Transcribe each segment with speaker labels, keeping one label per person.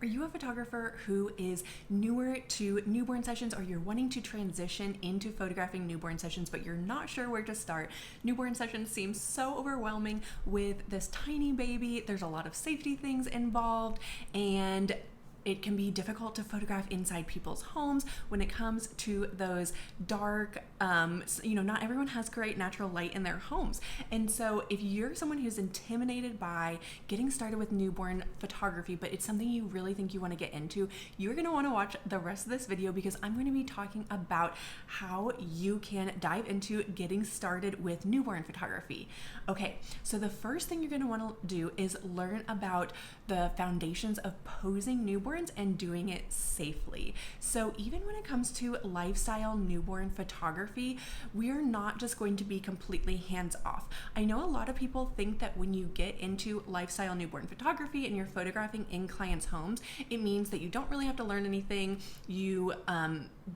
Speaker 1: Are you a photographer who is newer to newborn sessions, or you're wanting to transition into photographing newborn sessions, but you're not sure where to start? Newborn sessions seem so overwhelming with this tiny baby. There's a lot of safety things involved, and it can be difficult to photograph inside people's homes when it comes to those dark, not everyone has great natural light in their homes. And so if you're someone who's intimidated by getting started with newborn photography, but it's something you really think you want to get into, you're going to want to watch the rest of this video, because I'm going to be talking about how you can dive into getting started with newborn photography. Okay, so the first thing you're going to want to do is learn about the foundations of posing newborns and doing it safely. So even when it comes to lifestyle newborn photography, we are not just going to be completely hands off. I know a lot of people think that when you get into lifestyle newborn photography and you're photographing in clients' homes, it means that you don't really have to learn anything. You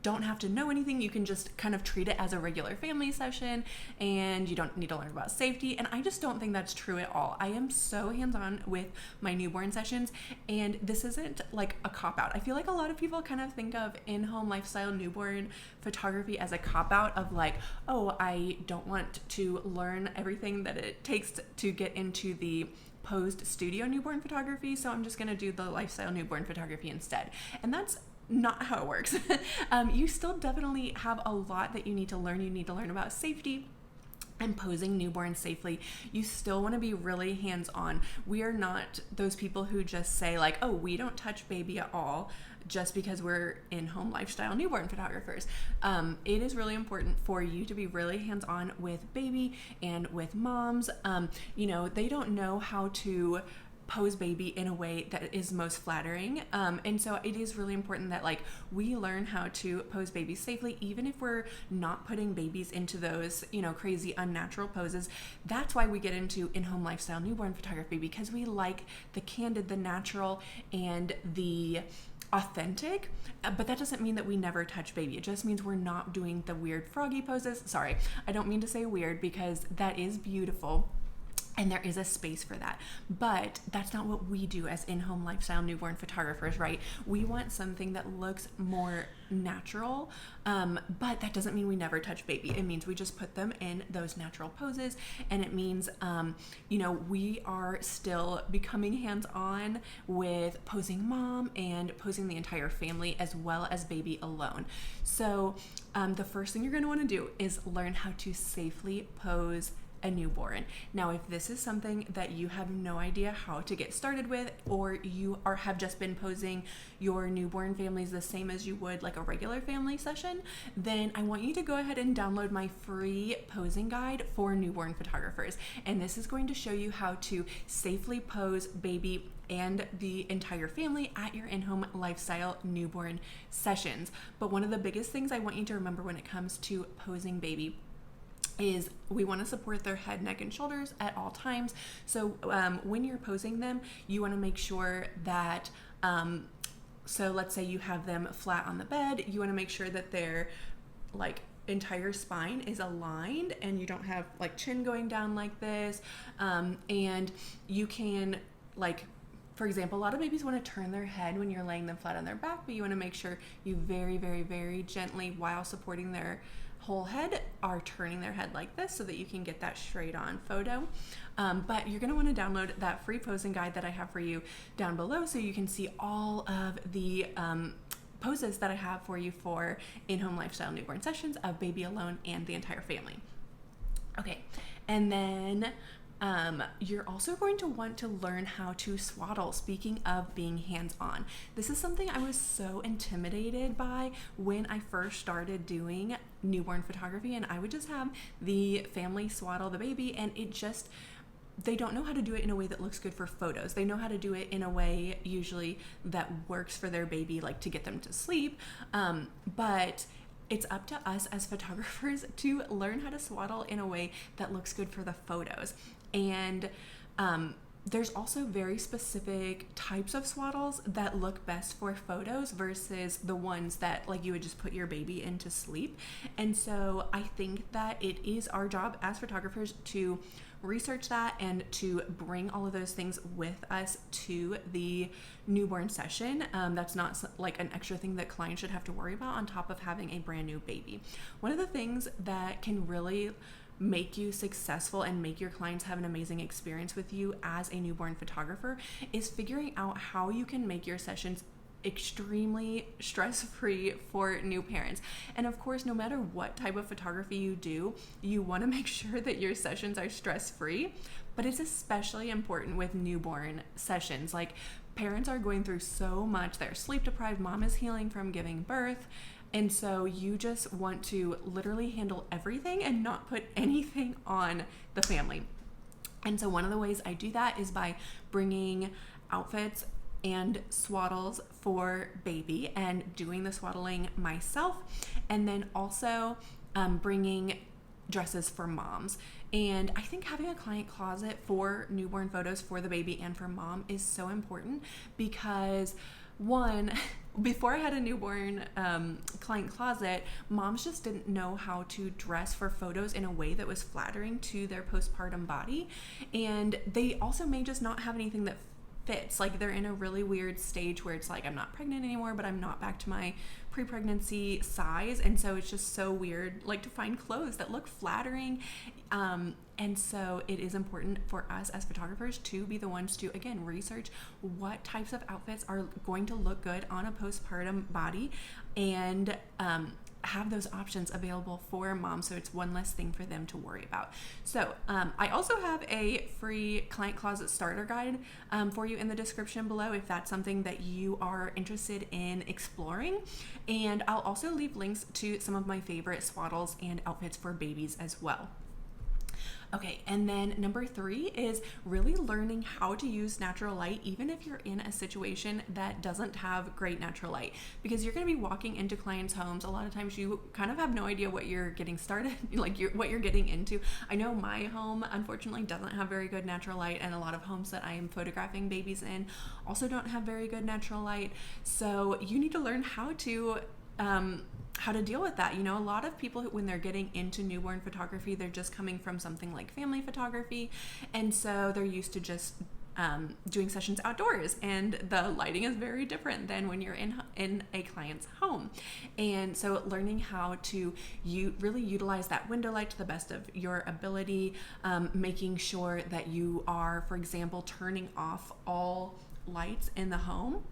Speaker 1: don't have to know anything. You can just kind of treat it as a regular family session, and you don't need to learn about safety. And I just don't think that's true at all. I am so hands-on with my newborn sessions, and this isn't like a cop-out. I feel like a lot of people kind of think of in-home lifestyle newborn photography as a cop-out of like, oh, I don't want to learn everything that it takes to get into the posed studio newborn photography, so I'm just going to do the lifestyle newborn photography instead. And that's not how it works. You still definitely have a lot that you need to learn. You need to learn about safety and posing newborns safely. You still want to be really hands-on. We are not those people who just say like, oh, we don't touch baby at all just because we're in-home lifestyle newborn photographers. It is really important for you to be really hands-on with baby and with moms. They don't know how to pose baby in a way that is most flattering, and so it is really important that like we learn how to pose babies safely, even if we're not putting babies into those crazy unnatural poses. That's why we get into in-home lifestyle newborn photography, because we like the candid, the natural, and the authentic, but that doesn't mean that we never touch baby. It just means we're not doing the weird froggy poses. Sorry, I don't mean to say weird, because that is beautiful and there is a space for that, but that's not what we do as in-home lifestyle newborn photographers, right? We want something that looks more natural, but that doesn't mean we never touch baby. It means we just put them in those natural poses, and it means we are still becoming hands-on with posing mom and posing the entire family as well as baby alone. So the first thing you're going to want to do is learn how to safely pose a newborn. Now, if this is something that you have no idea how to get started with, or you have just been posing your newborn families the same as you would like a regular family session, then I want you to go ahead and download my free posing guide for newborn photographers. And this is going to show you how to safely pose baby and the entire family at your in-home lifestyle newborn sessions. But one of the biggest things I want you to remember when it comes to posing baby is we want to support their head, neck, and shoulders at all times. So when you're posing them, you want to make sure that, so let's say you have them flat on the bed, you want to make sure that their like entire spine is aligned and you don't have like chin going down like this. And you can for example, a lot of babies want to turn their head when you're laying them flat on their back, but you want to make sure you very, very, very gently, while supporting their whole head, are turning their head like this so that you can get that straight on photo. But you're going to want to download that free posing guide that I have for you down below, so you can see all of the poses that I have for you for in-home lifestyle newborn sessions of baby alone and the entire family. Okay, and then you're also going to want to learn how to swaddle. Speaking of being hands-on, this is something I was so intimidated by when I first started doing newborn photography, and I would just have the family swaddle the baby, and they don't know how to do it in a way that looks good for photos. They know how to do it in a way usually that works for their baby, like to get them to sleep, but it's up to us as photographers to learn how to swaddle in a way that looks good for the photos. And There's also very specific types of swaddles that look best for photos versus the ones that like you would just put your baby into sleep. And so I think that it is our job as photographers to research that and to bring all of those things with us to the newborn session. That's not like an extra thing that clients should have to worry about on top of having a brand new baby. One of the things that can really make you successful and make your clients have an amazing experience with you as a newborn photographer is figuring out how you can make your sessions extremely stress-free for new parents. And of course, no matter what type of photography you do, you want to make sure that your sessions are stress-free, but it's especially important with newborn sessions. Like, parents are going through so much. They're sleep deprived, mom is healing from giving birth. And so you just want to literally handle everything and not put anything on the family. And so one of the ways I do that is by bringing outfits and swaddles for baby and doing the swaddling myself, and then also bringing dresses for moms. And I think having a client closet for newborn photos for the baby and for mom is so important because one, before I had a newborn client closet, moms just didn't know how to dress for photos in a way that was flattering to their postpartum body. And they also may just not have anything that fits. Like, they're in a really weird stage where it's like, I'm not pregnant anymore, but I'm not back to my pre-pregnancy size. And so it's just so weird, like, to find clothes that look flattering. And so it is important for us as photographers to be the ones to, again, research what types of outfits are going to look good on a postpartum body and have those options available for moms, so it's one less thing for them to worry about. So I also have a free client closet starter guide for you in the description below if that's something that you are interested in exploring. And I'll also leave links to some of my favorite swaddles and outfits for babies as well. Okay, and then number 3 is really learning how to use natural light, even if you're in a situation that doesn't have great natural light, because you're going to be walking into clients' homes. A lot of times you kind of have no idea what you're getting started, like what you're getting into. I know my home, unfortunately, doesn't have very good natural light, and a lot of homes that I am photographing babies in also don't have very good natural light. So you need to learn how to deal with that. You know, a lot of people, when they're getting into newborn photography, they're just coming from something like family photography, and so they're used to just doing sessions outdoors, and the lighting is very different than when you're in a client's home. And so learning how to really utilize that window light to the best of your ability, making sure that you are, for example, turning off all lights in the home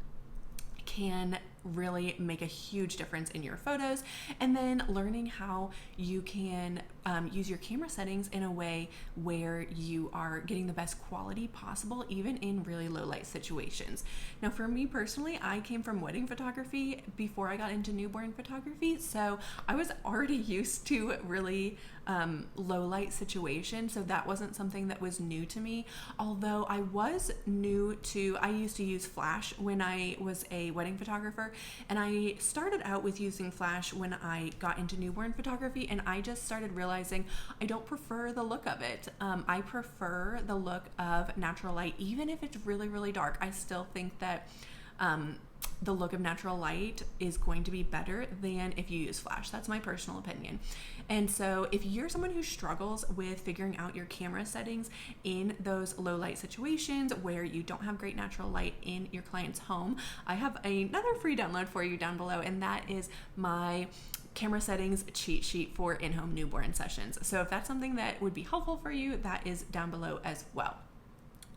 Speaker 1: can really make a huge difference in your photos. And then learning how you can use your camera settings in a way where you are getting the best quality possible, even in really low light situations. Now, for me personally, I came from wedding photography before I got into newborn photography, so I was already used to really low light situations, so that wasn't something that was new to me. Although I used to use flash when I was a wedding photographer, and I started out with using flash when I got into newborn photography, and I just started realizing I don't prefer the look of it. I prefer the look of natural light, even if it's really, really dark. I still think that the look of natural light is going to be better than if you use flash. That's my personal opinion. And so if you're someone who struggles with figuring out your camera settings in those low light situations where you don't have great natural light in your client's home, I have another free download for you down below, and that is my camera settings cheat sheet for in-home newborn sessions. So if that's something that would be helpful for you, that is down below as well.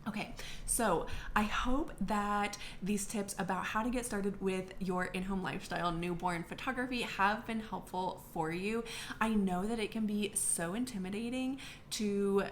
Speaker 1: Okay, so I hope that these tips about how to get started with your in-home lifestyle newborn photography have been helpful for you. I know that it can be so intimidating to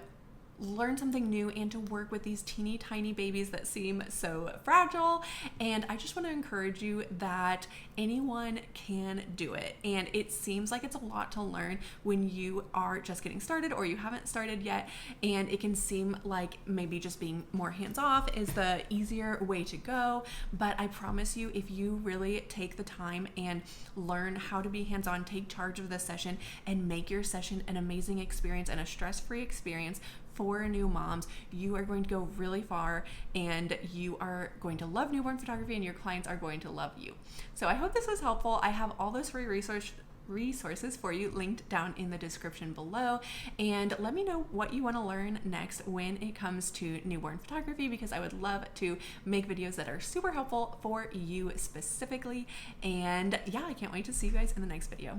Speaker 1: learn something new and to work with these teeny tiny babies that seem so fragile, and I just want to encourage you that anyone can do it. And it seems like it's a lot to learn when you are just getting started or you haven't started yet, and it can seem like maybe just being more hands-off is the easier way to go. But I promise you, if you really take the time and learn how to be hands-on, take charge of the session, and make your session an amazing experience and a stress-free experience for new moms, you are going to go really far, and you are going to love newborn photography, and your clients are going to love you. So I hope this was helpful. I have all those free resources for you linked down in the description below, and let me know what you want to learn next when it comes to newborn photography, because I would love to make videos that are super helpful for you specifically. And yeah, I can't wait to see you guys in the next video.